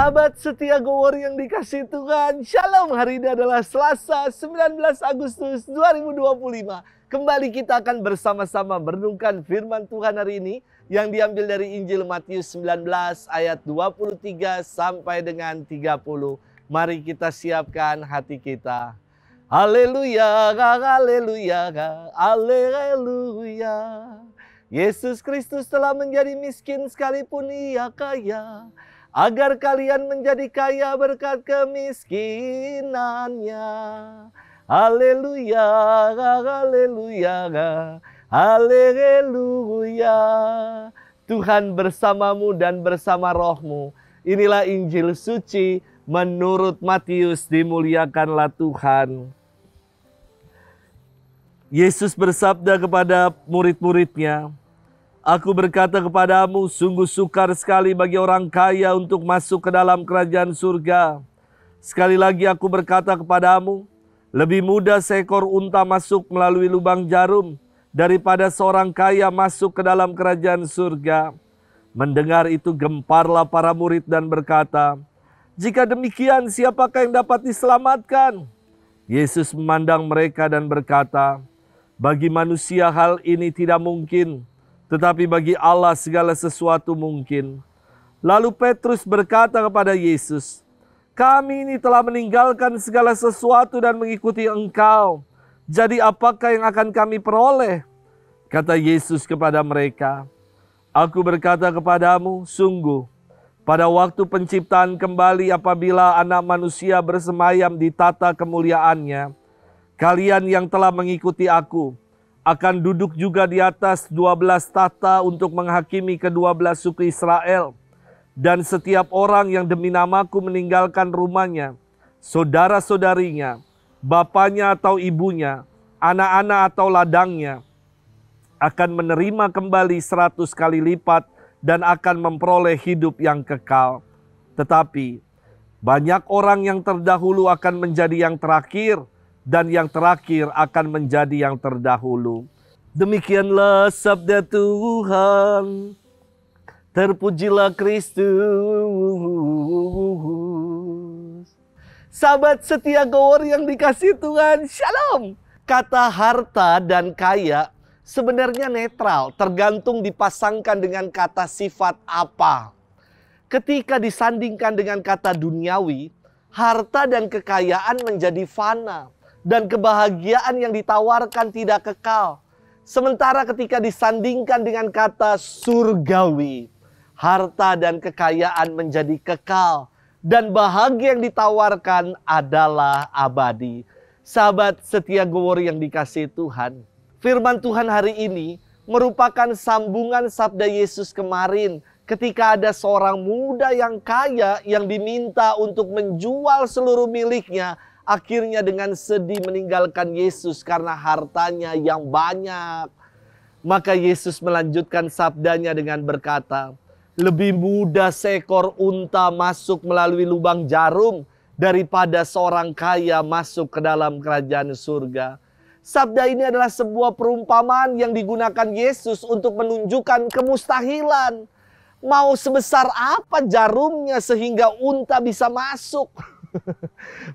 Sahabat setia Go Warrior yang dikasih Tuhan, Shalom. Hari ini adalah Selasa 19 Agustus 2025. Kembali kita akan bersama-sama merenungkan firman Tuhan hari ini yang diambil dari Injil Matius 19 ayat 23 sampai dengan 30. Mari kita siapkan hati kita. Haleluya, haleluya, haleluya. Yesus Kristus telah menjadi miskin sekalipun ia kaya, agar kalian menjadi kaya berkat kemiskinannya. Haleluya, haleluya, haleluya. Tuhan bersamamu dan bersama rohmu. Inilah Injil suci menurut Matius, dimuliakanlah Tuhan. Yesus bersabda kepada murid-muridnya, "Aku berkata kepadamu, sungguh sukar sekali bagi orang kaya untuk masuk ke dalam kerajaan surga. Sekali lagi aku berkata kepadamu, lebih mudah seekor unta masuk melalui lubang jarum daripada seorang kaya masuk ke dalam kerajaan surga." Mendengar itu gemparlah para murid dan berkata, "Jika demikian, siapakah yang dapat diselamatkan?" Yesus memandang mereka dan berkata, "Bagi manusia hal ini tidak mungkin, tetapi bagi Allah segala sesuatu mungkin." Lalu Petrus berkata kepada Yesus, "Kami ini telah meninggalkan segala sesuatu dan mengikuti Engkau. Jadi apakah yang akan kami peroleh?" Kata Yesus kepada mereka, "Aku berkata kepadamu, sungguh, pada waktu penciptaan kembali apabila anak manusia bersemayam di tata kemuliaannya, kalian yang telah mengikuti aku akan duduk juga di atas 12 tata untuk menghakimi ke-12 suku Israel. Dan setiap orang yang demi namaku meninggalkan rumahnya, saudara-saudarinya, bapaknya atau ibunya, anak-anak atau ladangnya, akan menerima kembali 100 kali lipat dan akan memperoleh hidup yang kekal. Tetapi banyak orang yang terdahulu akan menjadi yang terakhir, dan yang terakhir akan menjadi yang terdahulu." Demikianlah sabda Tuhan. Terpujilah Kristus. Sahabat setia Go Warrior yang dikasih Tuhan, Shalom. Kata harta dan kaya sebenarnya netral, tergantung dipasangkan dengan kata sifat apa. Ketika disandingkan dengan kata duniawi, harta dan kekayaan menjadi fana, dan kebahagiaan yang ditawarkan tidak kekal. Sementara ketika disandingkan dengan kata surgawi, harta dan kekayaan menjadi kekal, dan bahagia yang ditawarkan adalah abadi. Sahabat setia Go Warrior yang dikasihi Tuhan, firman Tuhan hari ini merupakan sambungan sabda Yesus kemarin ketika ada seorang muda yang kaya yang diminta untuk menjual seluruh miliknya. Akhirnya dengan sedih meninggalkan Yesus karena hartanya yang banyak. Maka Yesus melanjutkan sabdanya dengan berkata, "Lebih mudah seekor unta masuk melalui lubang jarum daripada seorang kaya masuk ke dalam kerajaan surga." Sabda ini adalah sebuah perumpamaan yang digunakan Yesus untuk menunjukkan kemustahilan. Mau sebesar apa jarumnya sehingga unta bisa masuk?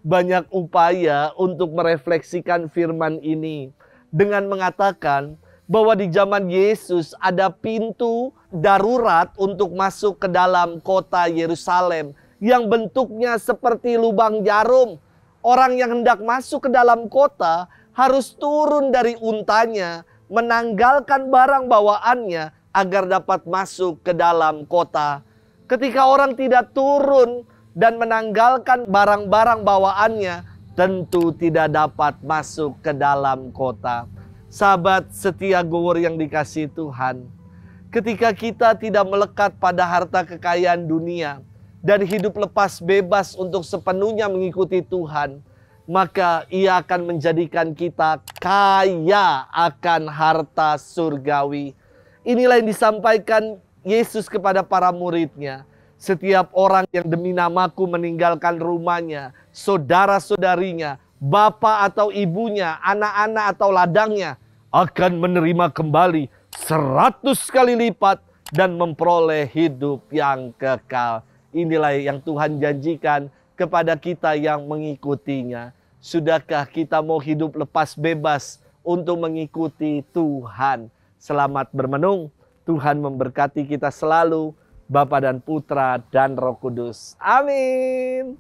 Banyak upaya untuk merefleksikan firman ini dengan mengatakan bahwa di zaman Yesus ada pintu darurat untuk masuk ke dalam kota Yerusalem yang bentuknya seperti lubang jarum. Orang yang hendak masuk ke dalam kota harus turun dari untanya, menanggalkan barang bawaannya agar dapat masuk ke dalam kota. Ketika orang tidak turun dan menanggalkan barang-barang bawaannya, tentu tidak dapat masuk ke dalam kota. Sahabat setia Go Warrior yang dikasihi Tuhan, ketika kita tidak melekat pada harta kekayaan dunia dan hidup lepas bebas untuk sepenuhnya mengikuti Tuhan, maka Ia akan menjadikan kita kaya akan harta surgawi. Inilah yang disampaikan Yesus kepada para muridnya. Setiap orang yang demi namaku meninggalkan rumahnya, saudara-saudarinya, bapak atau ibunya, anak-anak atau ladangnya, akan menerima kembali 100 kali lipat dan memperoleh hidup yang kekal. Inilah yang Tuhan janjikan kepada kita yang mengikutinya. Sudahkah kita mau hidup lepas bebas untuk mengikuti Tuhan? Selamat bermenung. Tuhan memberkati kita selalu. Bapa dan Putra dan Roh Kudus. Amin.